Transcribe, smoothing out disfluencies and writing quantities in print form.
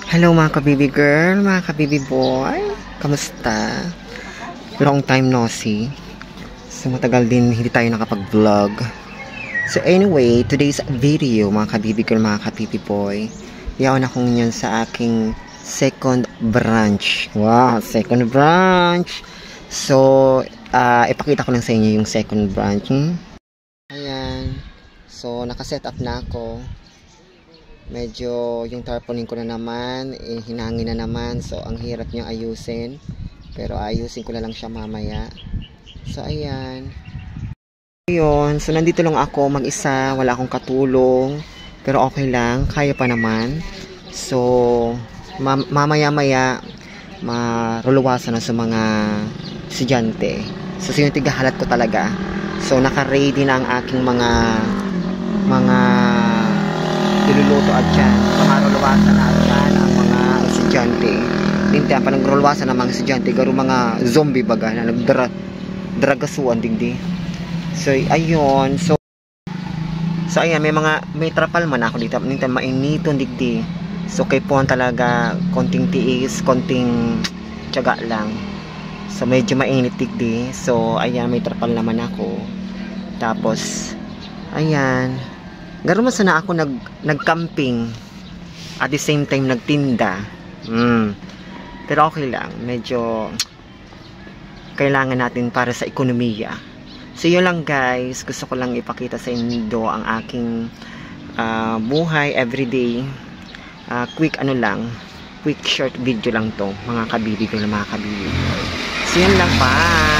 Hello mga kabibi girl, mga kabibi boy. Kamusta? Long time no see. So matagal din hindi tayo nakapag-vlog. So anyway, today's video mga kabibi girl, mga kabibi boy. Yawan akong yan sa aking second branch. Wow, second branch. So, ipakita ko lang sa inyo yung second branch. Ayan. So, nakaset up na ako. Medyo yung tarpaulin ko na naman, hinangin na naman. So, ang hirap niyang ayusin. Pero ayusin ko na lang siya mamaya. So, ayan. Ayun. So, nandito lang ako mag-isa. Wala akong katulong. Pero okay lang. Kaya pa naman. So, mamaya-maya, maruluwasan na sa mga estudyante. So, yung tigahalat ko talaga. So, naka-ready na ang aking mga iluluto at dyan. Pamaruluwasan na at dyan ang mga estudyante. Lintiyan pa nagruluwasan ng mga estudyante. Garo mga zombie baga na nagdragasuan digdi. So, ayun. So, ayan. May trapal man ako dito. Lintiyan mainiton digdi. So, kay Pon talaga konting tiis, konting tiyaga lang. So, medyo mainit digdi. So, ayan. May trapal naman ako. Tapos, ayan. Garo mas na ako nag-camping at the same time nagtinda. Pero okay lang, medyo kailangan natin para sa ekonomiya. So yun lang guys, gusto ko lang ipakita sa inyo ang aking buhay everyday. Quick quick short video lang to mga kabibi ko na mga kabibi. So yun lang, bye!